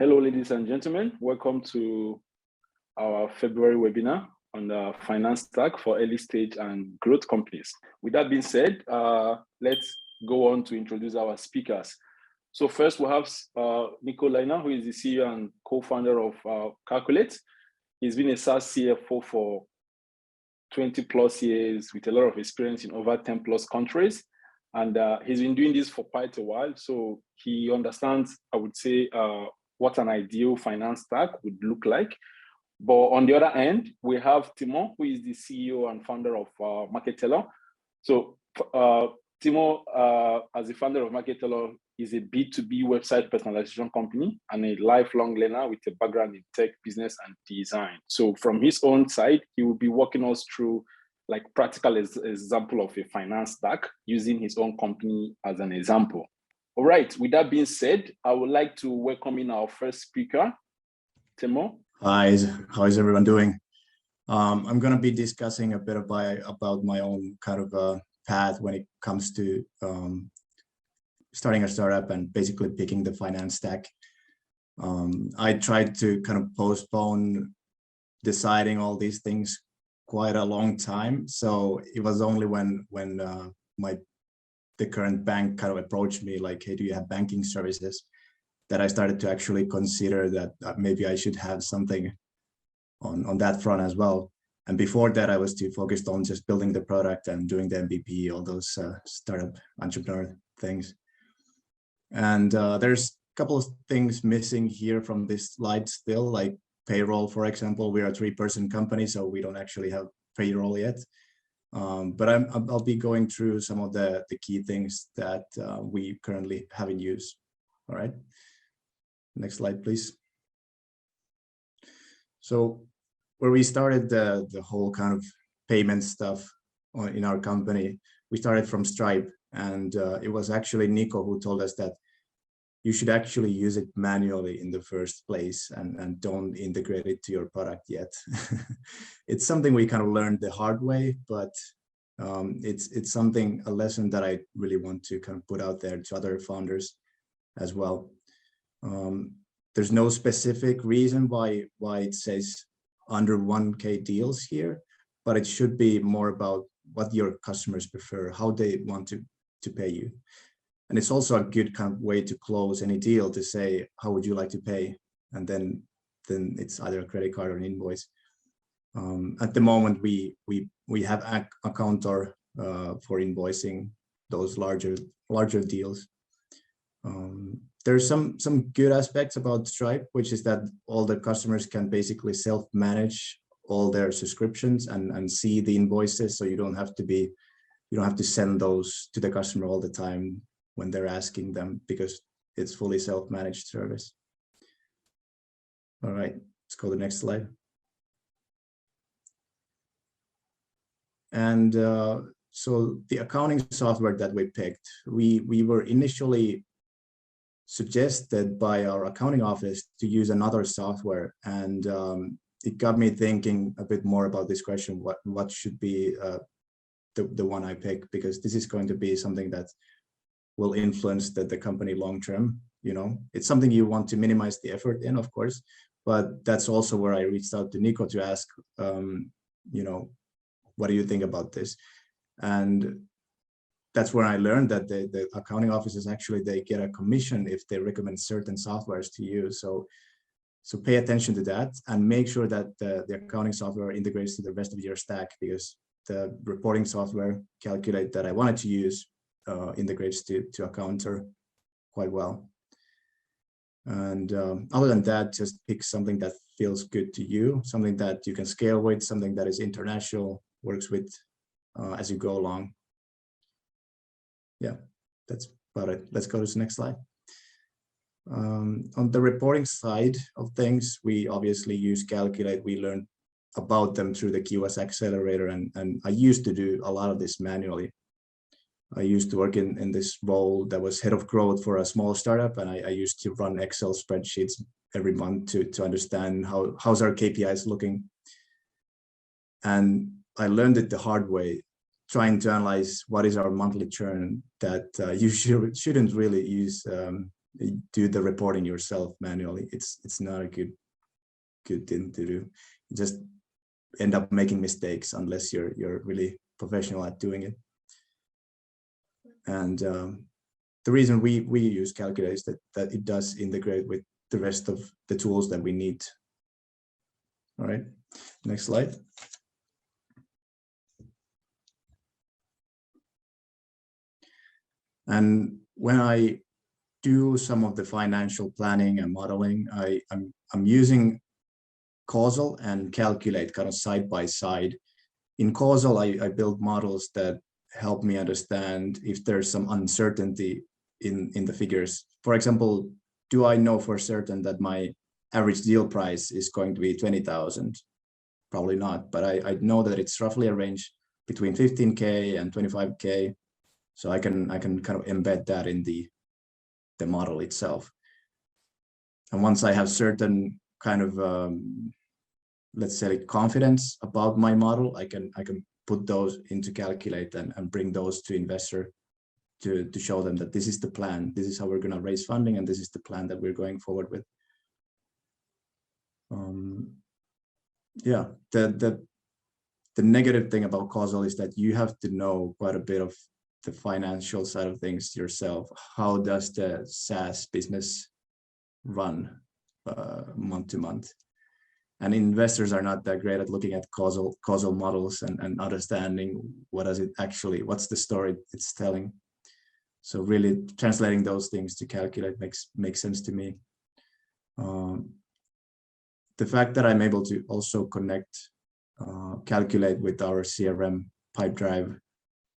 Hello, ladies and gentlemen. Welcome to our February webinar on the finance stack for early stage and growth companies. With that being said, let's go on to introduce our speakers. So first we have Niko, Laine, who is the CEO and co-founder of Calqulate. He's been a SaaS CFO for 20 plus years with a lot of experience in over 10 plus countries. And he's been doing this for quite a while. So he understands, I would say, what an ideal finance stack would look like. But on the other end, we have Teemu, who is the CEO and founder of Markettailor. So Teemu, as the founder of Markettailor, is a B2B website personalization company and a lifelong learner with a background in tech, business, and design. So from his own side, he will be walking us through like practical example of a finance stack using his own company as an example. All right, with that being said, I would like to welcome in our first speaker, Teemu. Hi, how is everyone doing? I'm going to be discussing a bit about my own kind of path when it comes to starting a startup and basically picking the finance stack. I tried to kind of postpone deciding all these things quite a long time. So it was only when the current bank kind of approached me like, hey, do you have banking services? That I started to actually consider that maybe I should have something on that front as well. And before that, I was too focused on just building the product and doing the MVP, all those startup entrepreneur things. And there's a couple of things missing here from this slide still, like Payroll, for example. We are a 3-person company, so we don't actually have Payroll yet. But I'll be going through some of the key things that we currently have in use. All right. Next slide, please. So where we started the whole kind of payment stuff in our company, we started from Stripe, and it was actually Niko who told us that you should actually use it manually in the first place and don't integrate it to your product yet. It's something we kind of learned the hard way, but it's a lesson that I really want to kind of put out there to other founders as well. There's no specific reason why it says under 1K deals here, but it should be more about what your customers prefer, how they want to pay you. And it's also a good kind of way to close any deal to say, how would you like to pay? And then it's either a credit card or an invoice. At the moment, we have a counter for invoicing those larger deals. There's some good aspects about Stripe, which is that all the customers can basically self-manage all their subscriptions and see the invoices, so you don't have to send those to the customer all the time when they're asking them, because it's fully self-managed service. All right, let's go to the next slide. And so the accounting software that we picked, we were initially suggested by our accounting office to use another software, and it got me thinking a bit more about this question: what should be the one I pick, because this is going to be something that will influence the company long term. You know, it's something you want to minimize the effort in, of course, but that's also where I reached out to Niko to ask, you know, what do you think about this? And that's where I learned that the accounting offices actually, they get a commission if they recommend certain softwares to you. So pay attention to that and make sure that the accounting software integrates to the rest of your stack, because the reporting software, Calqulate, that I wanted to use integrates to Accountor quite well. And other than that, just pick something that feels good to you, something that you can scale with, something that is international, works with as you go along. Yeah, that's about it. Let's go to the next slide. On the reporting side of things, we obviously use Calqulate. We learned about them through the QS Accelerator, and I used to do a lot of this manually. I used to work in this role that was head of growth for a small startup, and I used to run Excel spreadsheets every month to understand how's our KPIs looking. And I learned it the hard way, trying to analyze what is our monthly churn, that you shouldn't really use do the reporting yourself manually. It's not a good thing to do. You just end up making mistakes unless you're really professional at doing it. And the reason we use Calqulate is that it does integrate with the rest of the tools that we need. All right, next slide. And when I do some of the financial planning and modeling, I'm using Causal and Calqulate kind of side by side. In Causal, I build models that help me understand if there's some uncertainty in the figures. For example, do I know for certain that my average deal price is going to be 20,000? Probably not, but I know that it's roughly a range between 15K and 25K. So I can kind of embed that in the model itself. And once I have certain kind of let's say confidence about my model, I can put those into Calqulate and bring those to investor to show them that this is the plan, this is how we're going to raise funding, and this is the plan that we're going forward with. Yeah, the negative thing about Causal is that you have to know quite a bit of the financial side of things yourself. How does the SaaS business run month to month? And investors are not that great at looking at causal models and understanding what's the story it's telling. So really translating those things to Calqulate makes sense to me. The fact that I'm able to also connect Calqulate with our CRM Pipedrive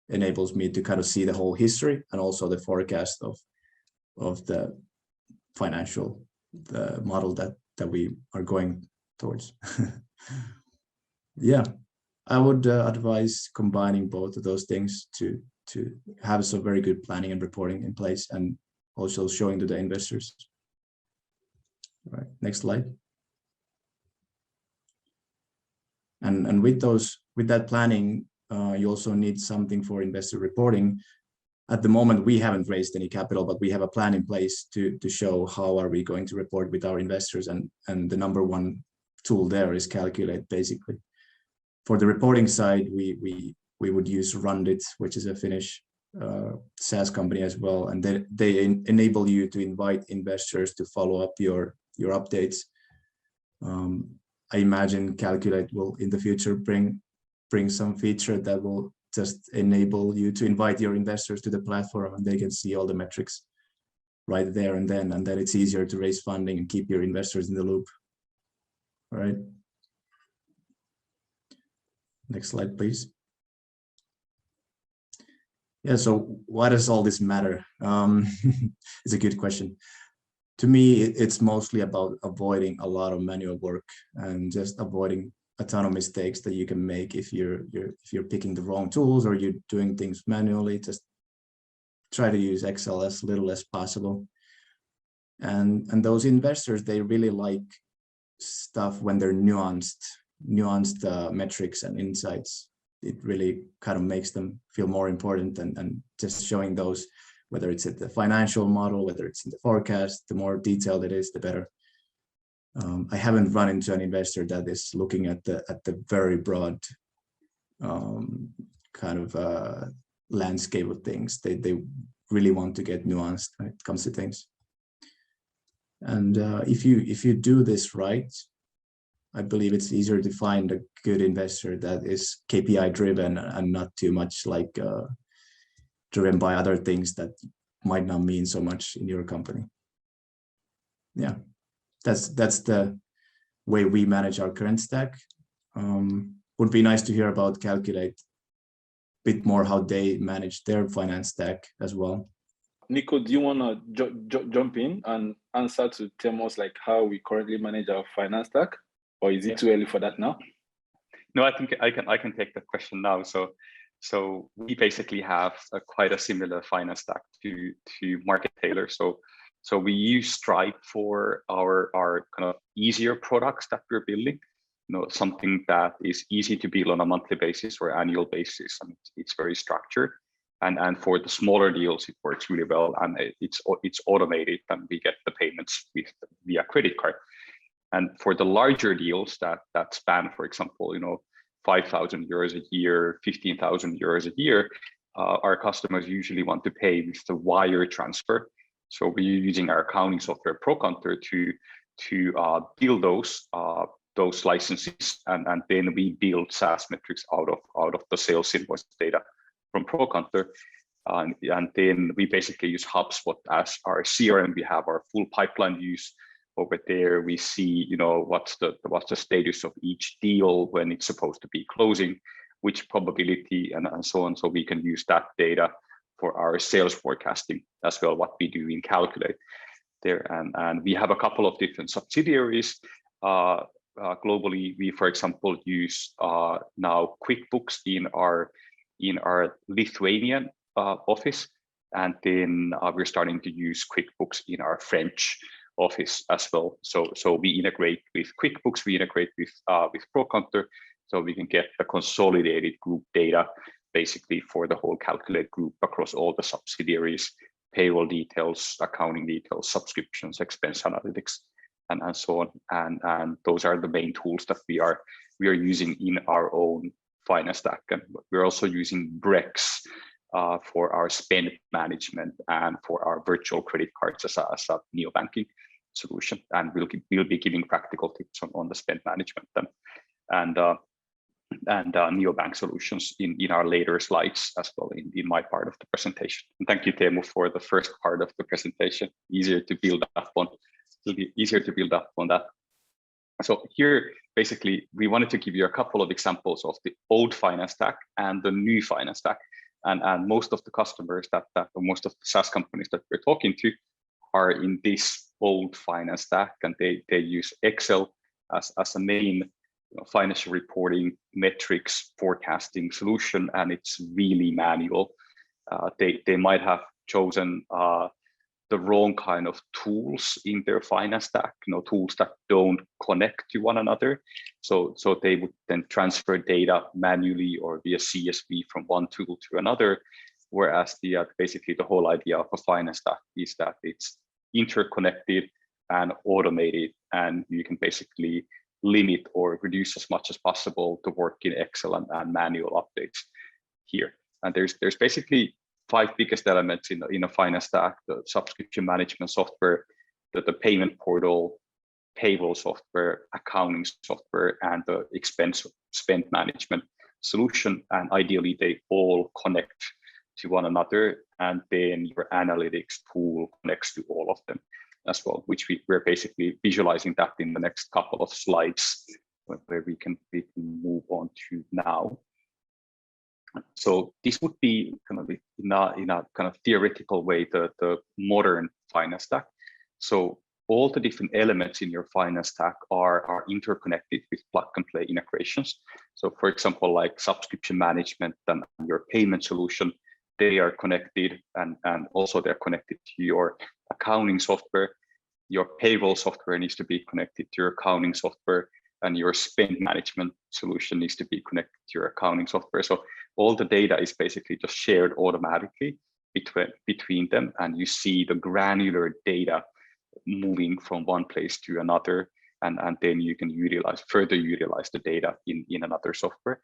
enables me to kind of see the whole history and also the forecast of the financial model that we are going towards. Yeah, I would advise combining both of those things to have some very good planning and reporting in place, and also showing to the investors. All right, next slide. And with that planning, you also need something for investor reporting. At the moment, we haven't raised any capital, but we have a plan in place to show how are we going to report with our investors, and the number one tool there is Calqulate, basically. For the reporting side, we would use Rundit, which is a Finnish SaaS company as well, and they enable you to invite investors to follow up your updates. I imagine Calqulate will in the future bring some feature that will just enable you to invite your investors to the platform, and they can see all the metrics right there and then, and that it's easier to raise funding and keep your investors in the loop. All right. Next slide, please. Yeah, so why does all this matter? It's a good question. To me, it's mostly about avoiding a lot of manual work and just avoiding a ton of mistakes that you can make if you're picking the wrong tools or you're doing things manually. Just try to use Excel as little as possible. And those investors, they really like stuff when they're nuanced metrics and insights. It really kind of makes them feel more important, and just showing those, whether it's at the financial model, whether it's in the forecast, the more detailed it is, the better. I haven't run into an investor that is looking at the very broad kind of landscape of things. They really want to get nuanced when it comes to things. And if you do this right, I believe it's easier to find a good investor that is KPI driven and not too much like driven by other things that might not mean so much in your company. Yeah, that's the way we manage our current stack. Would be nice to hear about Calqulate a bit more, how they manage their finance stack as well. Niko, do you want to jump in and answer to Teemu's like how we currently manage our finance stack, or is it too early for that now? No, I think I can take that question now. So we basically have quite a similar finance stack to Markettailor. So we use Stripe for our kind of easier products that we're building. You know, something that is easy to build on a monthly basis or annual basis, and it's very structured. And for the smaller deals, it works really well, and it's automated, and we get the payments via credit card. And for the larger deals that span, for example, 5,000 euros a year, 15,000 euros a year, our customers usually want to pay with the wire transfer. So we're using our accounting software ProCounter to build those licenses, and then we build SaaS metrics out of the sales invoice data from ProCounter. And then we basically use HubSpot as our CRM. We have our full pipeline views over there. We see, what's the status of each deal when it's supposed to be closing, which probability, and so on. So we can use that data for our sales forecasting as well, what we do in Calqulate there. And we have a couple of different subsidiaries. Globally, we, for example, use now QuickBooks in our Lithuanian office, and then we're starting to use QuickBooks in our French office as well. So we integrate with QuickBooks, we integrate with ProCounter, so we can get the consolidated group data basically for the whole Calqulate group across all the subsidiaries, payroll details, accounting details, subscriptions, expense analytics, and so on. And those are the main tools that we are using in our own finance stack. And we're also using Brex for our spend management and for our virtual credit cards as a neobanking solution. And we'll be giving practical tips on the spend management and neobank solutions in our later slides as well in my part of the presentation. And thank you, Teemu, for the first part of the presentation. Easier to build up on. It'll be easier to build up on that. So here, basically, we wanted to give you a couple of examples of the old finance stack and the new finance stack. And most of the customers or most of the SaaS companies that we're talking to are in this old finance stack, and they use Excel as a main financial reporting, metrics, forecasting solution, and it's really manual. They might have chosen the wrong kind of tools in their finance stack, tools that don't connect to one another. So they would then transfer data manually or via CSV from one tool to another. Whereas basically the whole idea of a finance stack is that it's interconnected and automated, and you can basically limit or reduce as much as possible the work in Excel and manual updates here. And there's basically 5 biggest elements in a finance stack: the subscription management software, the payment portal, payroll software, accounting software, and the expense spend management solution. And ideally, they all connect to one another, and then your analytics tool connects to all of them as well, which we're basically visualizing that in the next couple of slides, where we can move on to now. So this would be kind of in a kind of theoretical way the modern finance stack. So all the different elements in your finance stack are interconnected with plug-and-play integrations. So for example, like subscription management and your payment solution, they are connected, and also they're connected to your accounting software. Your payroll software needs to be connected to your accounting software, and your spend management solution needs to be connected to your accounting software. So all the data is basically just shared automatically between them, and you see the granular data moving from one place to another, and then you can further utilize the data in another software.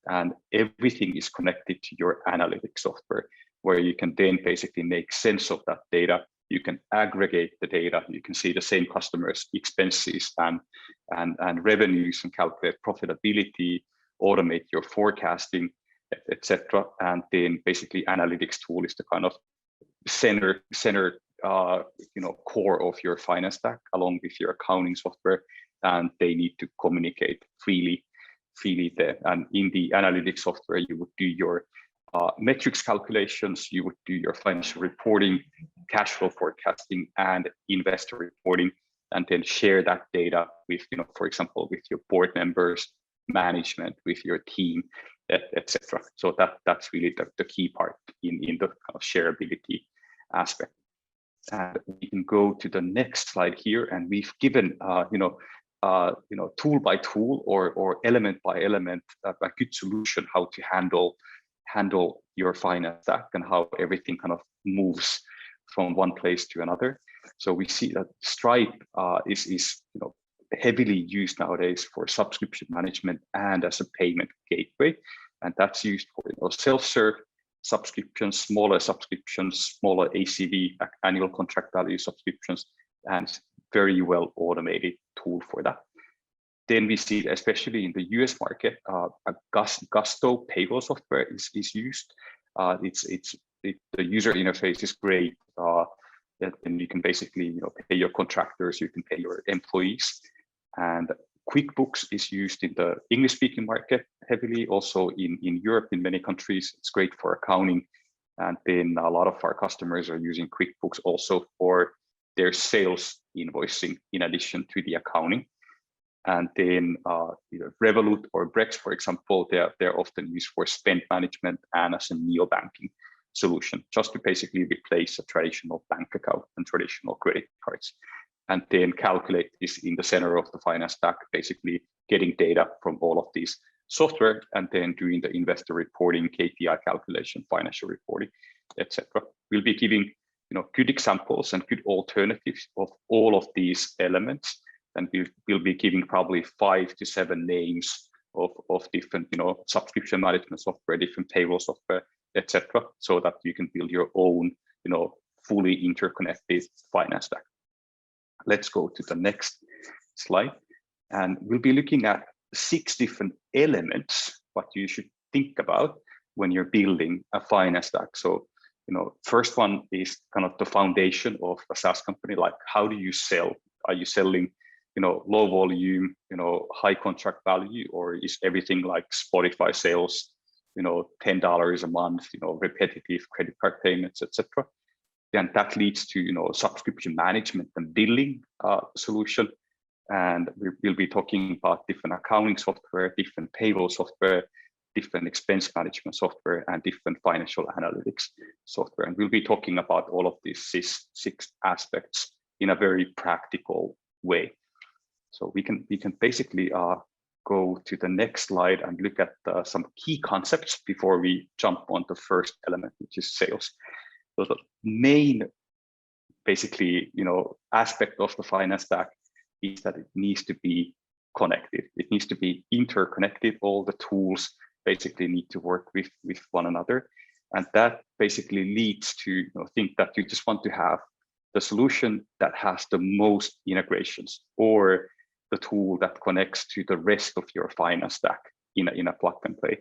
And everything is connected to your analytics software, where you can then basically make sense of that data. You can aggregate the data. You can see the same customers' expenses and revenues, and calculate profitability, automate your forecasting, etc. And then basically analytics tool is the kind of center core of your finance stack, along with your accounting software, and they need to communicate freely there. And in the analytics software, you would do your metrics calculations, you would do your financial reporting, cash flow forecasting, and investor reporting, and then share that data with, for example, with your board members, management, with your team, etc. So that's really the key part in the kind of shareability aspect. And we can go to the next slide here, and we've given tool by tool or element by element a good solution how to handle your finance stack and how everything kind of moves from one place to another. So we see that Stripe is heavily used nowadays for subscription management and as a payment gateway, and that's used for self-serve subscriptions, smaller ACV, annual contract value subscriptions, and very well automated tool for that. Then we see, especially in the US market, a Gusto payroll software is used. The user interface is great. And you can basically pay your contractors, you can pay your employees. And QuickBooks is used in the English-speaking market heavily, also in Europe, in many countries. It's great for accounting. And then a lot of our customers are using QuickBooks also for their sales invoicing in addition to the accounting. And then Revolut or Brex, for example, they're often used for spend management and as a neobanking solution, just to basically replace a traditional bank account and traditional credit cards. And then Calqulate is in the center of the finance stack, basically getting data from all of these software and then doing the investor reporting, KPI calculation, financial reporting, etc. We'll be giving good examples and good alternatives of all of these elements. And we'll be giving probably 5 to 7 names of different subscription management software, different payroll software, etc., so that you can build your own fully interconnected finance stack. Let's go to the next slide, and we'll be looking at 6 different elements what you should think about when you're building a finance stack. So first one is kind of the foundation of a SaaS company. Like, how do you sell? Are you selling low volume, high contract value, or is everything like Spotify sales, $10 a month, repetitive credit card payments, etc. Then that leads to subscription management and billing solution. And we'll be talking about different accounting software, different payroll software, different expense management software, and different financial analytics software. And we'll be talking about all of these six aspects in a very practical way. So we can basically go to the next slide and look at some key concepts before we jump on the first element, which is sales. So the main, basically, aspect of the finance stack is that it needs to be connected. It needs to be interconnected. All the tools basically need to work with one another. And that basically leads to think that you just want to have the solution that has the most integrations, or the tool that connects to the rest of your finance stack in a plug and play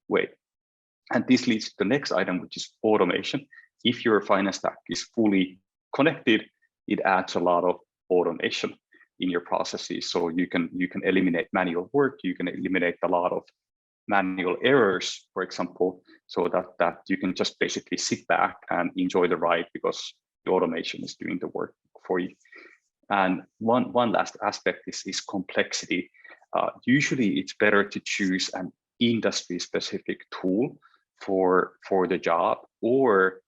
way. And this leads to the next item, which is automation. If your finance stack is fully connected, it adds a lot of automation in your processes. So you can eliminate manual work, you can eliminate a lot of manual errors, for example, so that you can just basically sit back and enjoy the ride because the automation is doing the work for you. And one last aspect is complexity. Usually it's better to choose an industry-specific tool for the job, or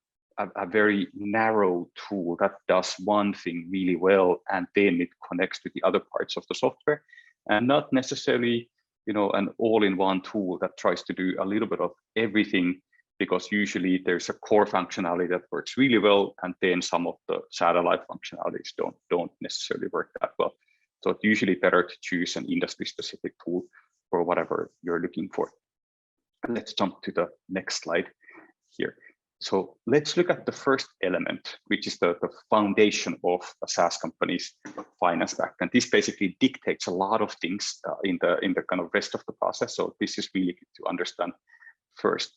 a very narrow tool that does one thing really well, and then it connects to the other parts of the software, and not necessarily an all-in-one tool that tries to do a little bit of everything, because usually there's a core functionality that works really well, and then some of the satellite functionalities don't necessarily work that well. So it's usually better to choose an industry-specific tool for whatever you're looking for. Let's jump to the next slide here. So let's look at the first element, which is the foundation of a SaaS company's finance stack. And this basically dictates a lot of things in the kind of rest of the process. So this is really good to understand first.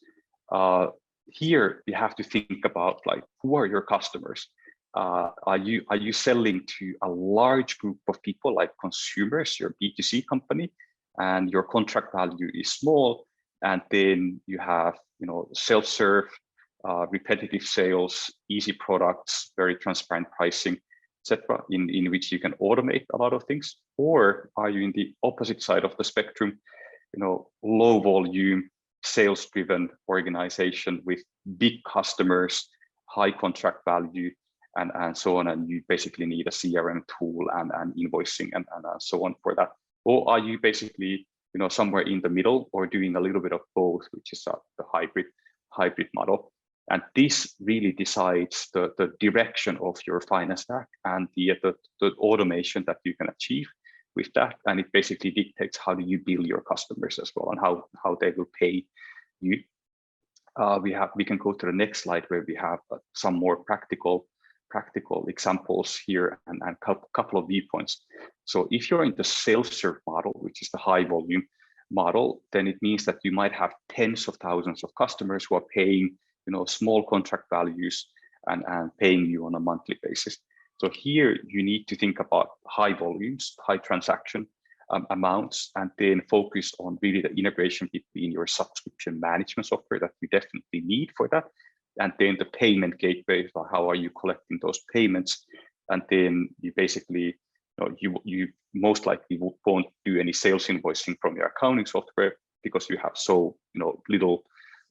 Here you have to think about, like, who are your customers? Are you selling to a large group of people, like consumers, your B2C company, and your contract value is small, and then you have self-serve, repetitive sales, easy products, very transparent pricing, etc., in which you can automate a lot of things? Or are you in the opposite side of the spectrum, low volume, sales-driven organization with big customers, high contract value, and so on, and you basically need a CRM tool and invoicing and so on for that? Or are you basically somewhere in the middle, or doing a little bit of both, which is the hybrid hybrid model. And this really decides the direction of your finance stack and the automation that you can achieve with that. And it basically dictates how do you bill your customers as well, and how they will pay you. We can go to the next slide where we have some more practical examples here and a couple of viewpoints. So if you're in the self-serve model, which is the high volume model, then it means that you might have tens of thousands of customers who are paying, small contract values and paying you on a monthly basis. So here you need to think about high volumes, high transaction amounts, and then focus on really the integration between your subscription management software that you definitely need for that, and then the payment gateway. So how are you collecting those payments? And then you basically, you most likely won't do any sales invoicing from your accounting software because you have so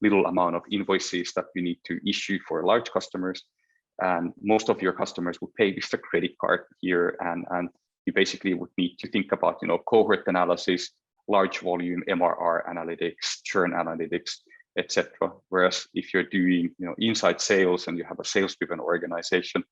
little amount of invoices that you need to issue for large customers. And most of your customers will pay with a credit card here, and you basically would need to think about, cohort analysis, large volume MRR analytics, churn analytics, etc. Whereas if you're doing, inside sales and you have a sales-driven organization,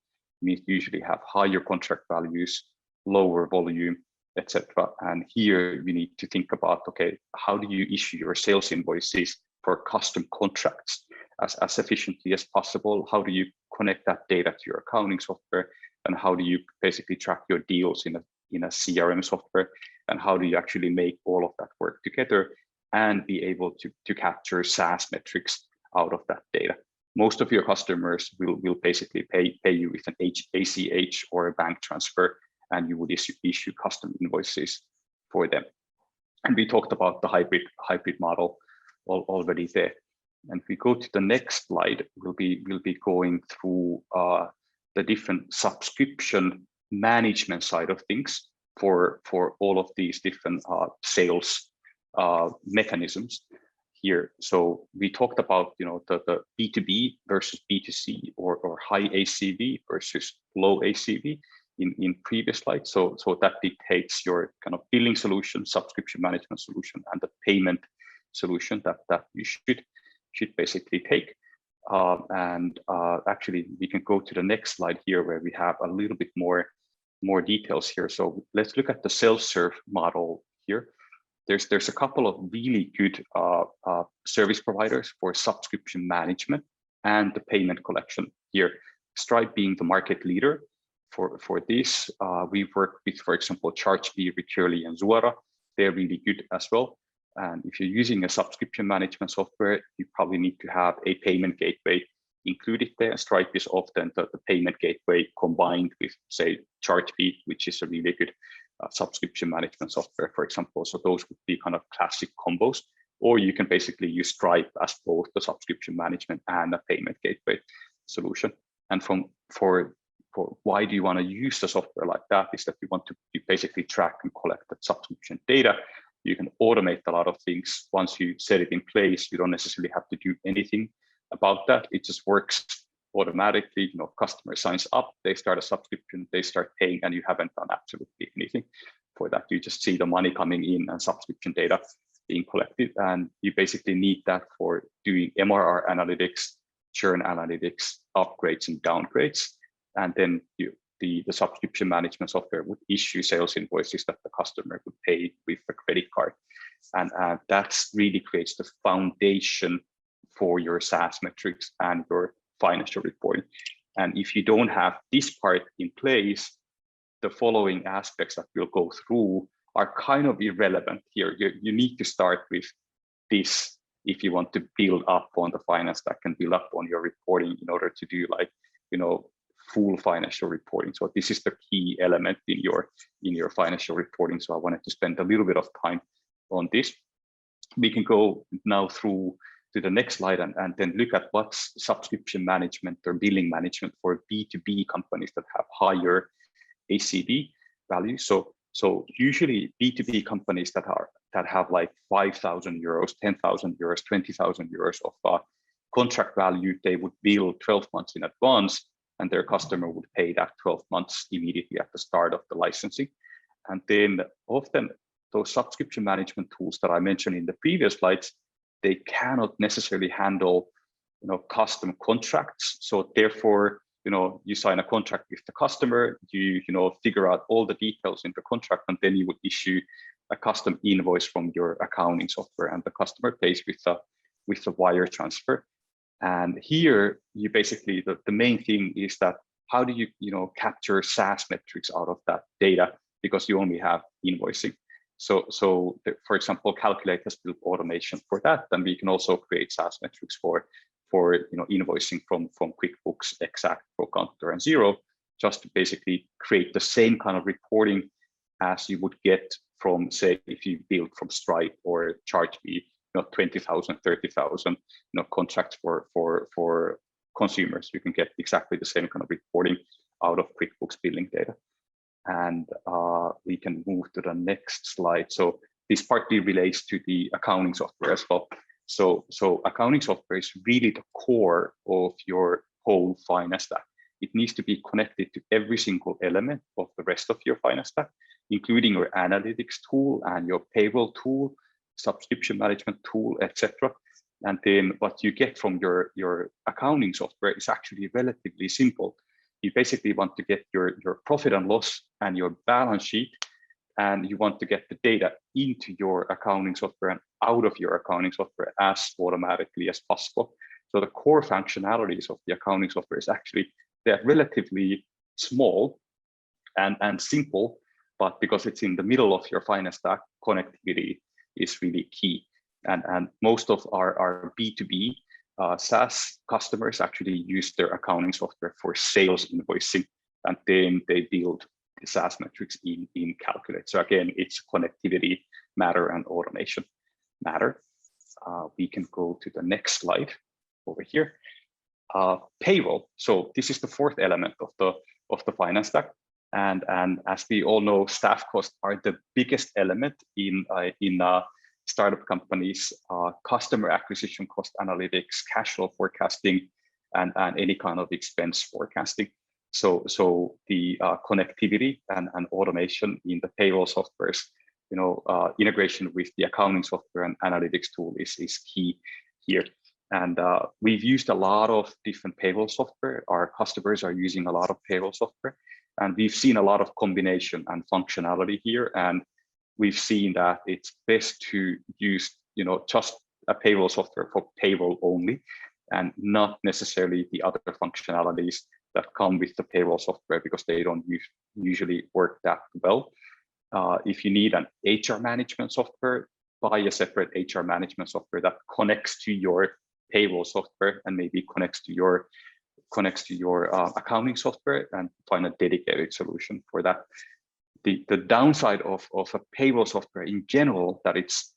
you usually have higher contract values, lower volume, etc. And here you need to think about, okay, how do you issue your sales invoices for custom contracts as efficiently as possible? How do you connect that data to your accounting software? And how do you basically track your deals in a CRM software? And how do you actually make all of that work together and be able to capture SaaS metrics out of that data? Most of your customers will basically pay you with an ACH or a bank transfer, and you would issue custom invoices for them. And we talked about the hybrid model already there. And if we go to the next slide, we'll be going through the different subscription management side of things for all of these different sales mechanisms here. So we talked about the B2B versus B2C or high ACV versus low ACV in previous slides. So that dictates your kind of billing solution, subscription management solution, and the payment solution that you should basically take. Actually, we can go to the next slide here where we have a little bit more details here. So let's look at the self-serve model here. There's a couple of really good service providers for subscription management and the payment collection here. Stripe being the market leader for this. We've worked with, for example, ChargeBee, Recurly, and Zuora. They're really good as well. And if you're using a subscription management software, you probably need to have a payment gateway included there. Stripe is often the payment gateway combined with, say, ChargeBee, which is a really good subscription management software, for example. So those would be kind of classic combos. Or you can basically use Stripe as both the subscription management and a payment gateway solution. And for why do you want to use the software like that is that you want to basically track and collect the subscription data. You can automate a lot of things. Once you set it in place, you don't necessarily have to do anything about that. It just works automatically. Customer signs up, they start a subscription, they start paying, and you haven't done absolutely anything for that. You just see the money coming in and subscription data being collected. And you basically need that for doing MRR analytics, churn analytics, upgrades and downgrades. And then the subscription management software would issue sales invoices that the customer would pay with a credit card. And that really creates the foundation for your SaaS metrics and your financial reporting. And if you don't have this part in place, the following aspects that we'll go through are kind of irrelevant here. You need to start with this if you want to build up on the finance stack and build up on your reporting in order to do full financial reporting. So this is the key element in your financial reporting. So I wanted to spend a little bit of time on this. We can go now through to the next slide and then look at what's subscription management or billing management for B2B companies that have higher ACV value. So usually B2B companies that have like 5,000 euros, 10,000 euros, 20,000 euros of contract value, they would bill 12 months in advance, and their customer would pay that 12 months immediately at the start of the licensing. And then often those subscription management tools that I mentioned in the previous slides, they cannot necessarily handle custom contracts. So therefore, you sign a contract with the customer, you figure out all the details in the contract, and then you would issue a custom invoice from your accounting software, and the customer pays with the wire transfer. And here, you basically, the main thing is that how do you capture SaaS metrics out of that data, because you only have invoicing. So for example, Calqulate has built automation for that, and we can also create SaaS metrics for invoicing from QuickBooks, Exact, ProCounter, and Xero, just to basically create the same kind of reporting as you would get from, say, if you build from Stripe or ChargeBee, 20,000, 30,000, contracts for consumers. You can get exactly the same kind of reporting out of QuickBooks billing data. And we can move to the next slide. So this partly relates to the accounting software as well. So accounting software is really the core of your whole finance stack. It needs to be connected to every single element of the rest of your finance stack, including your analytics tool and your payroll tool, subscription management tool, etc. And then what you get from your accounting software is actually relatively simple. You basically want to get your profit and loss and your balance sheet, and you want to get the data into your accounting software and out of your accounting software as automatically as possible. So the core functionalities of the accounting software is actually, they're relatively small and simple, but because it's in the middle of your finance stack, connectivity is really key. And most of our B2B SaaS customers actually use their accounting software for sales invoicing, and then they build the SaaS metrics in Calqulate. So again, it's connectivity matter and automation matter. We can go to the next slide over here. Payroll. So this is the fourth element of the finance stack, and as we all know, staff costs are the biggest element in startup companies, customer acquisition cost analytics, cash flow forecasting, and any kind of expense forecasting. So the connectivity and automation in the payroll softwares, integration with the accounting software and analytics tool is key here. And we've used a lot of different payroll software. Our customers are using a lot of payroll software, and we've seen a lot of combination and functionality here. And we've seen that it's best to use, just a payroll software for payroll only, and not necessarily the other functionalities that come with the payroll software, because they don't usually work that well. If you need an HR management software, buy a separate HR management software that connects to your payroll software and maybe connects to your accounting software, and find a dedicated solution for that. The downside of a payroll software in general, that it's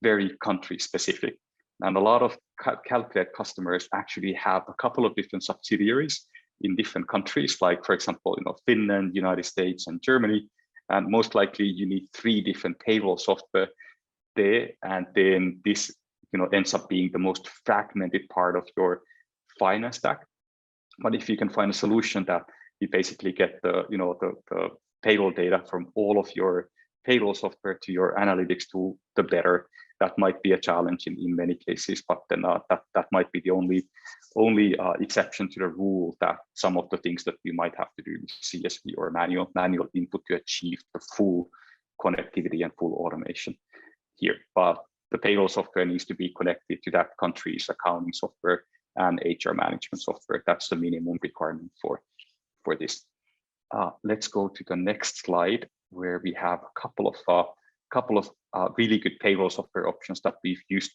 very country specific, and a lot of Calqulate customers actually have a couple of different subsidiaries in different countries, like for example, Finland, United States, and Germany, and most likely you need 3 different payroll software there, and then this ends up being the most fragmented part of your finance stack. But if you can find a solution that you basically get the payroll data from all of your payroll software to your analytics tool, the better. That might be a challenge in many cases, but then that might be the only exception to the rule, that some of the things that we might have to do with CSV or manual input to achieve the full connectivity and full automation here. But the payroll software needs to be connected to that country's accounting software and HR management software. That's the minimum requirement for this. Let's go to the next slide, where we have a couple of really good payroll software options that we've used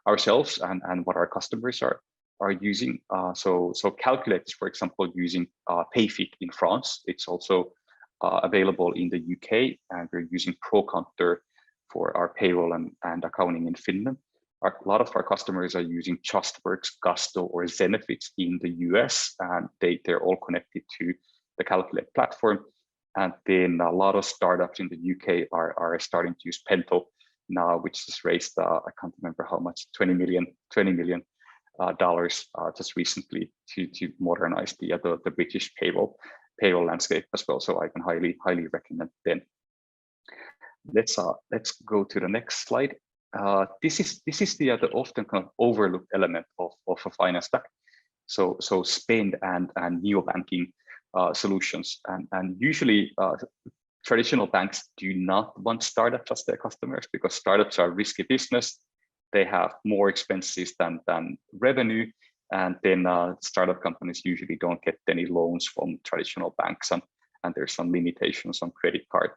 ourselves and what our customers are using. So Calqulate is, for example, using Payfit in France. It's also available in the UK, and we're using ProCounter for our payroll and accounting in Finland. A lot of our customers are using JustWorks, Gusto, or Zenefits in the US, and they're all connected to the Calqulate platform. And then a lot of startups in the UK are starting to use Pento now, which has raised, I can't remember how much, $20 million just recently to modernize the British payroll landscape as well. So I can highly recommend them. Let's go to the next slide. this is the other often kind of overlooked element of a finance stack. So spend and neobanking solutions, and usually traditional banks do not want startups as their customers because startups are risky business. They have more expenses than revenue, and then startup companies usually don't get any loans from traditional banks, and there's some limitations on credit card,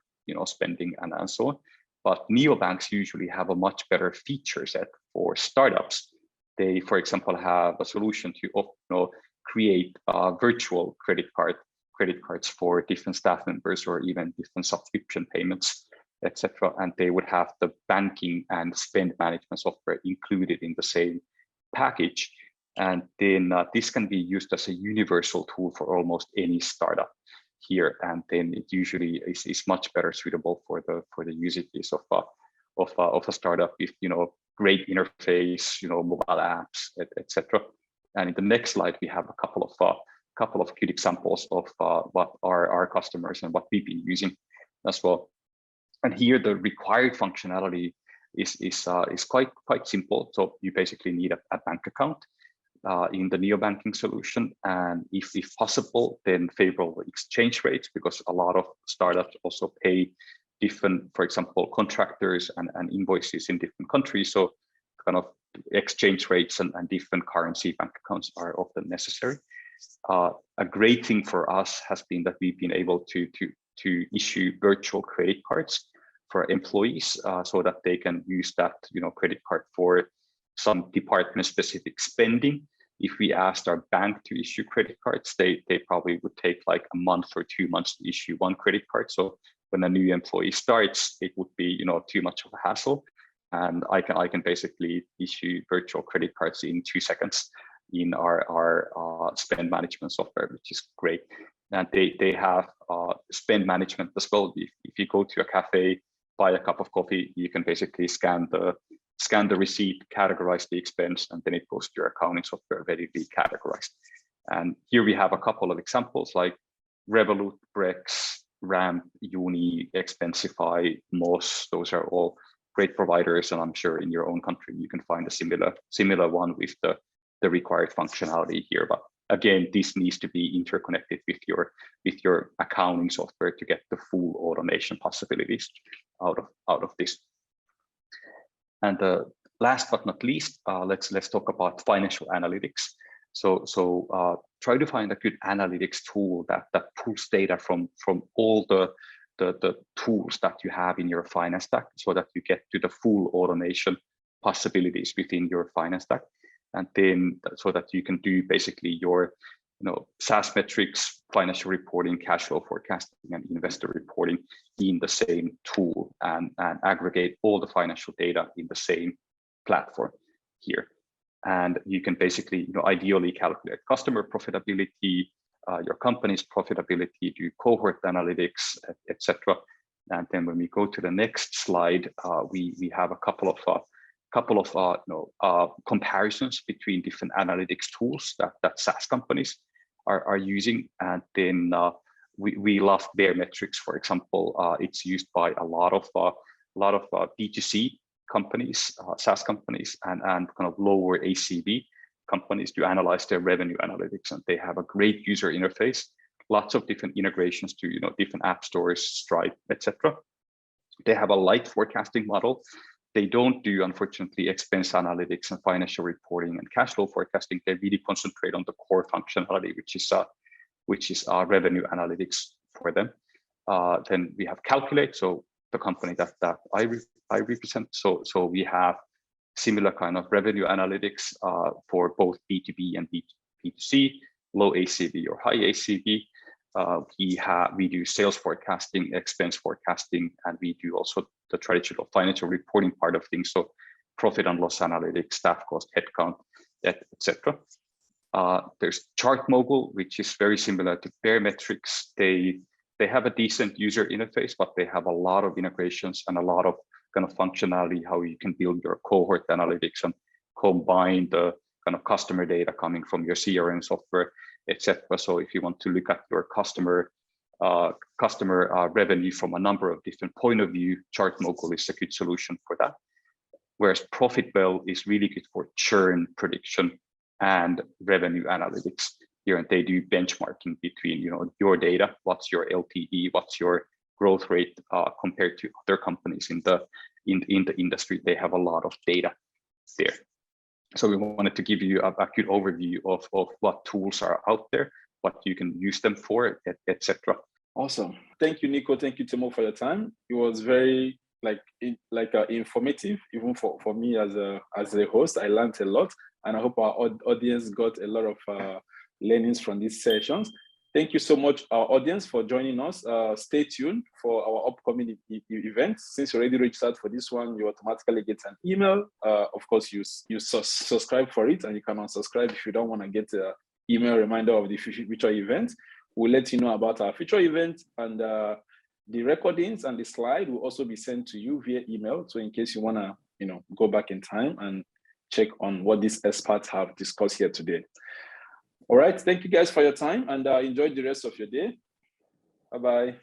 spending and so on. But neobanks usually have a much better feature set for startups. They, for example, have a solution to create virtual credit cards for different staff members or even different subscription payments, etc. And they would have the banking and spend management software included in the same package. And then this can be used as a universal tool for almost any startup here. And then it usually is much better suitable for the usages of a startup with great interface, mobile apps, etc. And in the next slide, we have a couple of good examples of what are our customers and what we've been using as well. And here the required functionality is quite simple. So you basically need a bank account in the neobanking solution, and if possible, then favorable exchange rates, because a lot of startups also pay different, for example, contractors and invoices in different countries. So kind of exchange rates and different currency bank accounts are often necessary. A great thing for us has been that we've been able to issue virtual credit cards for employees, so that they can use that credit card for some department specific spending. If we asked our bank to issue credit cards, they probably would take like a month or 2 months to issue one credit card. So when a new employee starts, it would be too much of a hassle. And I can basically issue virtual credit cards in 2 seconds in our spend management software, which is great. And they have spend management as well. If you go to a cafe, buy a cup of coffee, you can basically scan the receipt, categorize the expense, and then it goes to your accounting software ready to be categorized. And here we have a couple of examples like Revolut, Brex, Ramp, Uni, Expensify, Moss. Those are all great providers, and I'm sure in your own country you can find a similar one with the required functionality here. But again, this needs to be interconnected with your accounting software to get the full automation possibilities out of this. And last but not least, let's talk about financial analytics. So try to find a good analytics tool that pulls data from all the tools that you have in your finance stack, so that you get to the full automation possibilities within your finance stack. And then so that you can do basically your SaaS metrics, financial reporting, cash flow forecasting, and investor reporting in the same tool, and aggregate all the financial data in the same platform here. And you can basically ideally calculate customer profitability, your company's profitability, do cohort analytics, etc. And then when we go to the next slide, we have a couple of comparisons between different analytics tools that SaaS companies are using. And then we love Bear Metrics, for example. It's used by a lot of B2C companies, SaaS companies, and kind of lower ACV companies to analyze their revenue analytics. And they have a great user interface, lots of different integrations to different app stores, Stripe, etc. They have a light forecasting model. They don't do, unfortunately, expense analytics and financial reporting and cash flow forecasting. They really concentrate on the core functionality, which is revenue analytics for them. Then we have Calqulate, so the company that I represent. So we have similar kind of revenue analytics for both B2B and B2C, low ACV or high ACV. We do sales forecasting, expense forecasting, and we do also the traditional financial reporting part of things. So profit and loss analytics, staff cost, headcount, etc. There's ChartMogul, which is very similar to Bear Metrics. They have a decent user interface, but they have a lot of integrations and a lot of kind of functionality, how you can build your cohort analytics and combine the kind of customer data coming from your CRM software, etc. So if you want to look at your customer revenue from a number of different point of view, ChartMogul is a good solution for that. whereas Profitwell is really good for churn prediction and revenue analytics. Here, and they do benchmarking between your data, what's your LTV, what's your growth rate compared to other companies in the industry. They have a lot of data there. So we wanted to give you a good overview of what tools are out there, what you can use them for, etc. Awesome. Thank you, Niko. Thank you, Teemu, for your time. It was very informative, even for me as a host. I learned a lot, and I hope our audience got a lot of learnings from these sessions. Thank you so much, our audience, for joining us. Stay tuned for our upcoming events. Since you already reached out for this one, you automatically get an email. Of course, you subscribe for it, and you can unsubscribe if you don't want to get an email reminder of the future event. We'll let you know about our future event, and the recordings and the slide will also be sent to you via email. So in case you want to, go back in time and check on what these experts have discussed here today. All right. Thank you guys for your time, and enjoy the rest of your day. Bye-bye.